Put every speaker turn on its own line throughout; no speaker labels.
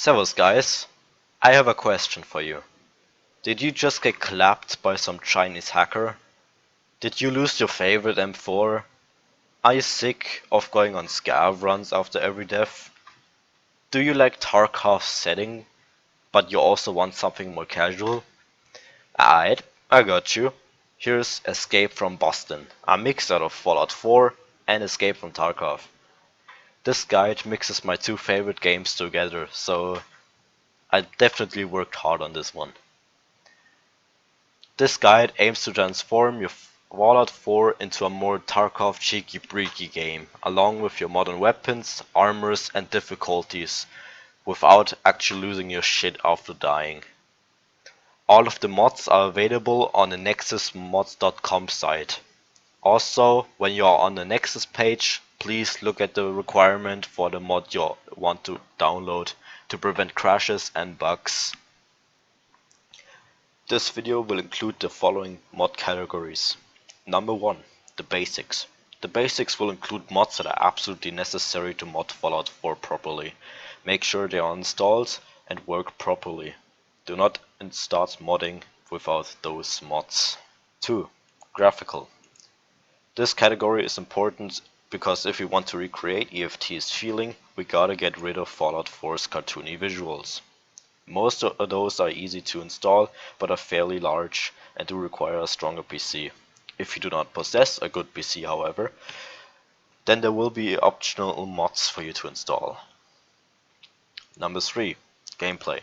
Servus guys, I have a question for you. Did you just get clapped by some Chinese hacker? Did you lose your favorite M4? Are you sick of going on scav runs after every death? Do you like Tarkov's setting, but you also want something more casual? Alright, I got you. Here's Escape from Boston, a mix out of Fallout 4 and Escape from Tarkov. This guide mixes my two favorite games together, so I definitely worked hard on this one. This guide aims to transform your Fallout 4 into a more Tarkov cheeky-breaky game, along with your modern weapons, armors and difficulties, without actually losing your shit after dying. All of the mods are available on the Nexusmods.com site. Also, when you are on the Nexus page, please look at the requirement for the mod you want to download to prevent crashes and bugs. This video will include the following mod categories. Number 1. The basics. The basics will include mods that are absolutely necessary to mod Fallout 4 properly. Make sure they are installed and work properly. Do not start modding without those mods. 2. Graphical. This category is important because if we want to recreate EFT's feeling, we gotta get rid of Fallout 4's cartoony visuals. Most of those are easy to install, but are fairly large and do require a stronger PC. If you do not possess a good PC, however, then there will be optional mods for you to install. Number 3. Gameplay.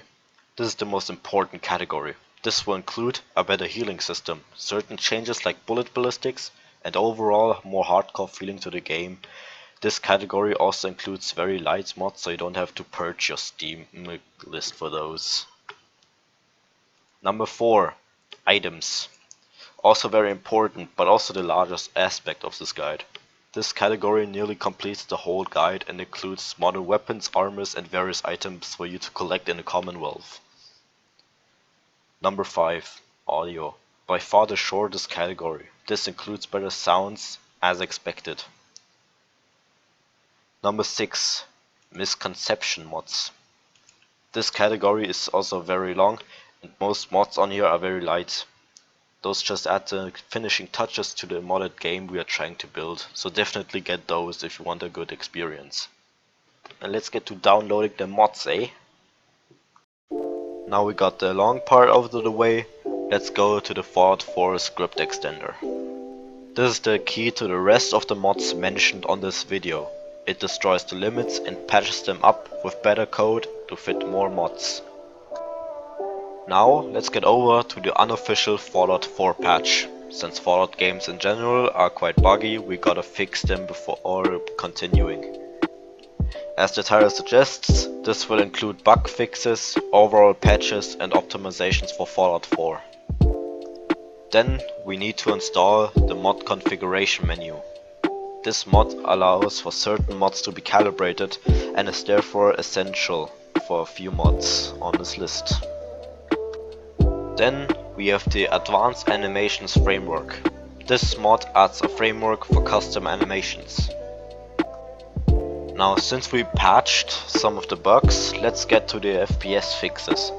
This is the most important category. This will include a better healing system, certain changes like bullet ballistics, and overall more hardcore feeling to the game. This category also includes very light mods, so you don't have to purge your Steam list for those. Number 4. Items. Also very important, but also the largest aspect of this guide. This category nearly completes the whole guide and includes modern weapons, armors and various items for you to collect in the Commonwealth. Number 5. Audio. By far the shortest category. This includes better sounds, as expected. Number 6. Misconception mods. This category is also very long and most mods on here are very light. Those just add the finishing touches to the modded game we are trying to build, so definitely get those if you want a good experience. And let's get to downloading the mods, eh? Now we got the long part out of the way, let's go to the Fallout 4 script extender. This is the key to the rest of the mods mentioned on this video. It destroys the limits and patches them up with better code to fit more mods. Now let's get over to the unofficial Fallout 4 patch. Since Fallout games in general are quite buggy, we gotta fix them before continuing. As the title suggests, this will include bug fixes, overall patches and optimizations for Fallout 4. Then we need to install the mod configuration menu. This mod allows for certain mods to be calibrated and is therefore essential for a few mods on this list. Then we have the Advanced Animations framework. This mod adds a framework for custom animations. Now since we patched some of the bugs, let's get to the FPS fixes.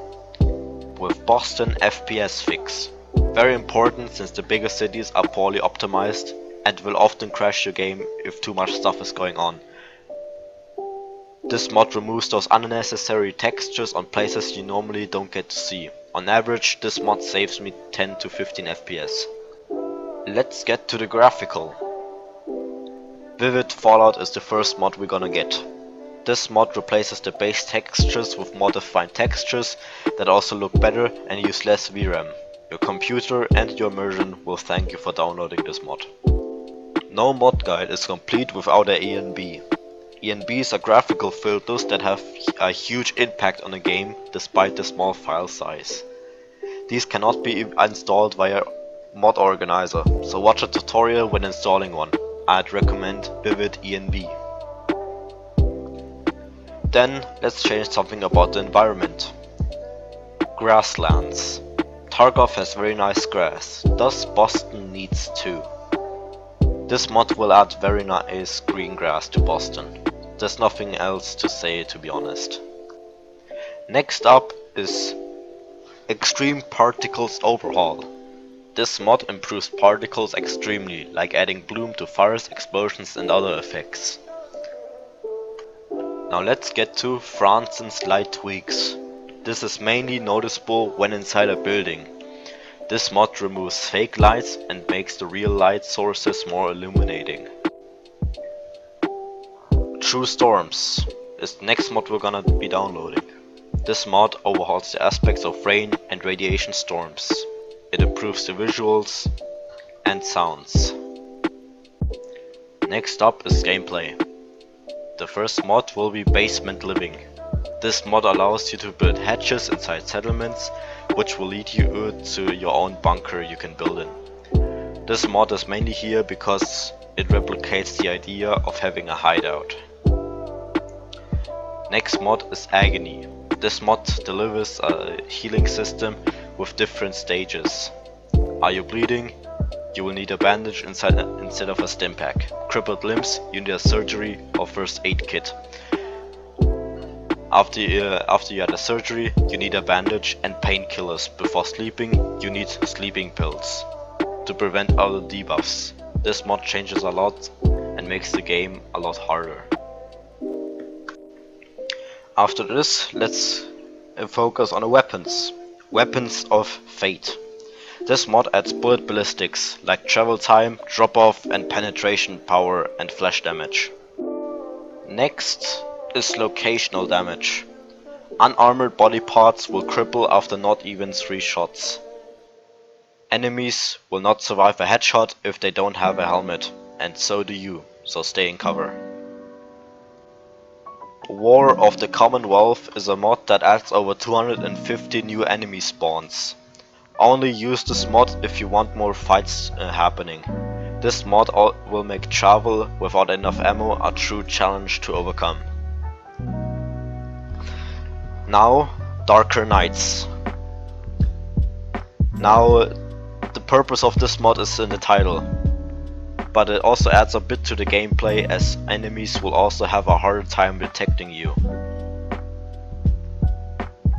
With Boston FPS fix. Very important since the bigger cities are poorly optimized and will often crash your game if too much stuff is going on. This mod removes those unnecessary textures on places you normally don't get to see. On average, this mod saves me 10 to 15 FPS. Let's get to the graphical. Vivid Fallout is the first mod we're gonna get. This mod replaces the base textures with modified textures that also look better and use less VRAM. Your computer and your immersion will thank you for downloading this mod. No mod guide is complete without an ENB. ENBs are graphical filters that have a huge impact on a game despite the small file size. These cannot be installed via mod organizer, so watch a tutorial when installing one. I'd recommend Vivid ENB. Then let's change something about the environment. Grasslands. Tarkov has very nice grass, thus Boston needs too. This mod will add very nice green grass to Boston. There's nothing else to say, to be honest. Next up is Extreme Particles Overhaul. This mod improves particles extremely, like adding bloom to fires, explosions and other effects. Now let's get to Franzen's light tweaks. This is mainly noticeable when inside a building. This mod removes fake lights and makes the real light sources more illuminating. True Storms is the next mod we're gonna be downloading. This mod overhauls the aspects of rain and radiation storms. It improves the visuals and sounds. Next up is gameplay. The first mod will be Basement Living. This mod allows you to build hatches inside settlements, which will lead you to your own bunker you can build in. This mod is mainly here because it replicates the idea of having a hideout. Next mod is Agony. This mod delivers a healing system with different stages. Are you bleeding? You will need a bandage instead of a stim pack. Crippled limbs, you need a surgery or first aid kit. After you had a surgery, you need a bandage and painkillers. Before sleeping, you need sleeping pills to prevent other debuffs. This mod changes a lot and makes the game a lot harder. After this, let's focus on the weapons. Weapons of Fate. This mod adds bullet ballistics, like travel time, drop off and penetration power and flash damage. Next is locational damage. Unarmored body parts will cripple after not even 3 shots. Enemies will not survive a headshot if they don't have a helmet, and so do you, so stay in cover. War of the Commonwealth is a mod that adds over 250 new enemy spawns. Only use this mod if you want more fights happening. This mod will make travel without enough ammo a true challenge to overcome. Now, Darker Nights. Now, the purpose of this mod is in the title, but it also adds a bit to the gameplay as enemies will also have a harder time detecting you.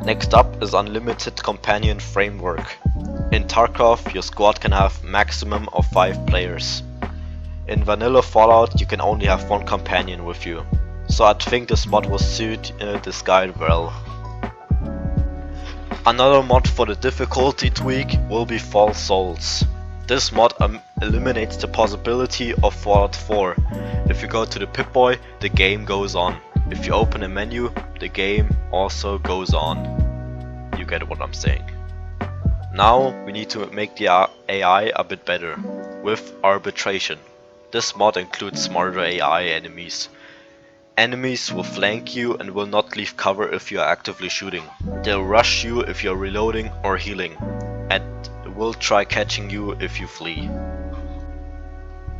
Next up is Unlimited Companion Framework. In Tarkov, your squad can have maximum of 5 players. In vanilla Fallout, you can only have 1 companion with you, so I think this mod will suit this guide well. Another mod for the difficulty tweak will be False Souls. This mod eliminates the possibility of Fallout 4. If you go to the Pip-Boy, the game goes on. If you open a menu, the game also goes on. You get what I'm saying. Now we need to make the AI a bit better with Arbitration. This mod includes smarter AI enemies. Enemies will flank you and will not leave cover if you are actively shooting. They'll rush you if you're reloading or healing, and will try catching you if you flee.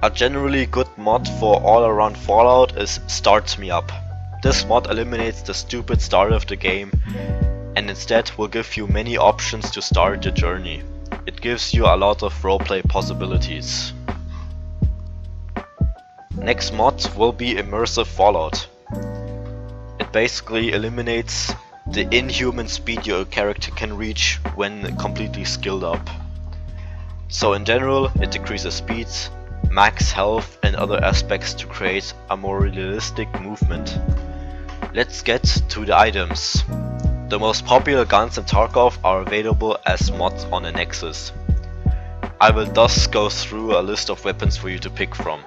A generally good mod for all around Fallout is Start Me Up. This mod eliminates the stupid start of the game and instead will give you many options to start the journey. It gives you a lot of roleplay possibilities. Next mod will be Immersive Fallout. It basically eliminates the inhuman speed your character can reach when completely skilled up. So in general, it decreases speeds, max health and other aspects to create a more realistic movement. Let's get to the items. The most popular guns in Tarkov are available as mods on a Nexus. I will thus go through a list of weapons for you to pick from.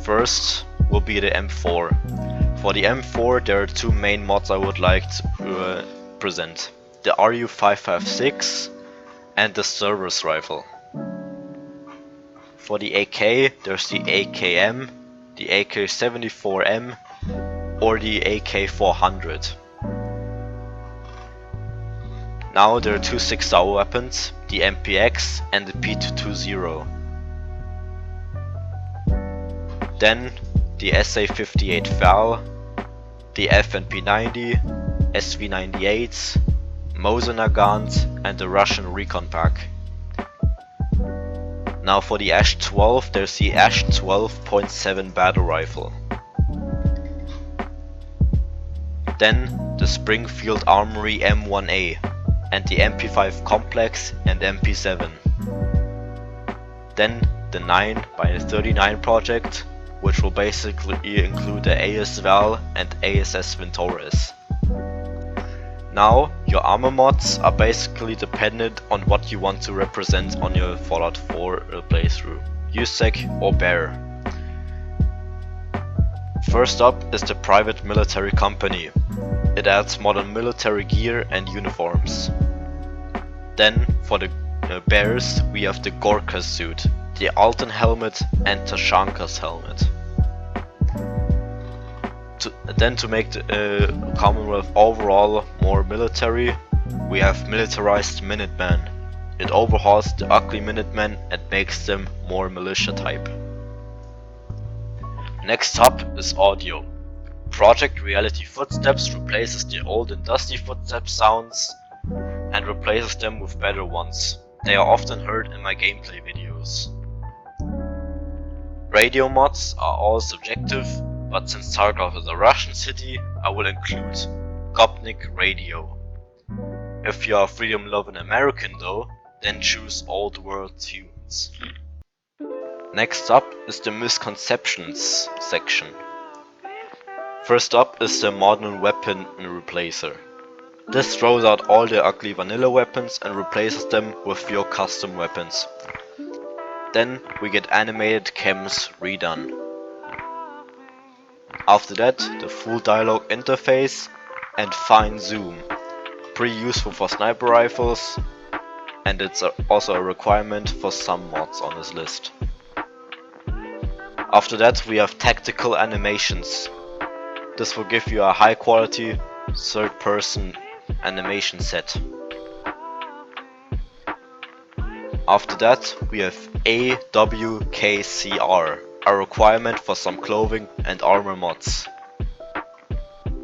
First will be the M4. For the M4 there are 2 main mods I would like to present. The RU556 and the Cerberus rifle. For the AK there's the AKM, the AK-74M or the AK-400. Now there are 2 6-hour weapons, the MPX and the P220. Then the SA-58 FAL, the FNP-90, SV-98s, Mosin Nagant and the Russian Recon Pack. Now for the Ash-12 there's the Ash-12.7 battle rifle. Then the Springfield Armory M1A and the MP5 Complex and MP7. Then the 9x39 project, which will basically include the ASVAL and ASS Ventores. Now, your armor mods are basically dependent on what you want to represent on your Fallout 4 playthrough, USEC or Bear. First up is the private military company. It adds modern military gear and uniforms. Then for the Bears we have the Gorka suit, the Altan helmet and Tashanka's helmet. To make the Commonwealth overall more military, we have militarized Minutemen. It overhauls the ugly Minutemen and makes them more militia type. Next up is audio. Project Reality Footsteps replaces the old and dusty footstep sounds and replaces them with better ones. They are often heard in my gameplay videos. Radio mods are all subjective, but since Tarkov is a Russian city, I will include Gopnik Radio. If you are a freedom-loving American though, then choose Old World tunes. Next up is the misconceptions section. First up is the modern weapon replacer. This throws out all the ugly vanilla weapons and replaces them with your custom weapons. Then we get animated chems redone. After that, the full dialogue interface and fine zoom. Pretty useful for sniper rifles, and it's also a requirement for some mods on this list. After that we have tactical animations. This will give you a high quality third person animation set. After that we have AWKCR, a requirement for some clothing and armor mods.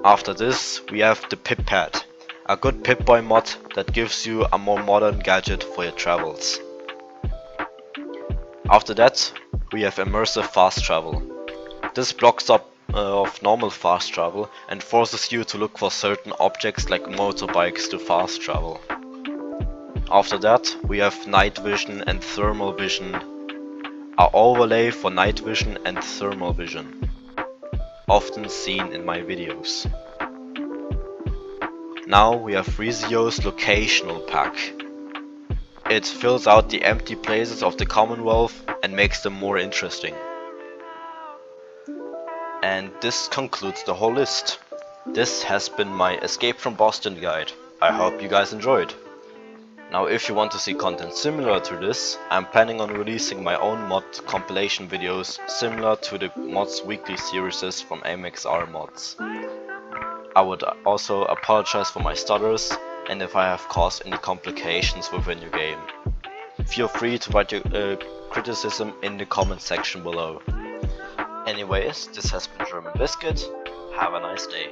After this we have the Pip Pad, a good Pip-Boy mod that gives you a more modern gadget for your travels. After that we have immersive fast travel. This blocks up of normal fast travel and forces you to look for certain objects like motorbikes to fast travel. After that we have night vision and thermal vision, an overlay for night vision and thermal vision, often seen in my videos. Now we have Rizio's locational pack. It fills out the empty places of the Commonwealth and makes them more interesting. And this concludes the whole list. This has been my Escape from Boston guide. I hope you guys enjoyed. Now if you want to see content similar to this, I'm planning on releasing my own mod compilation videos similar to the mods weekly series from AMXR mods. I would also apologize for my stutters and if I have caused any complications within your game. Feel free to write your criticism in the comment section below. Anyways, this has been German Biscuit. Have a nice day.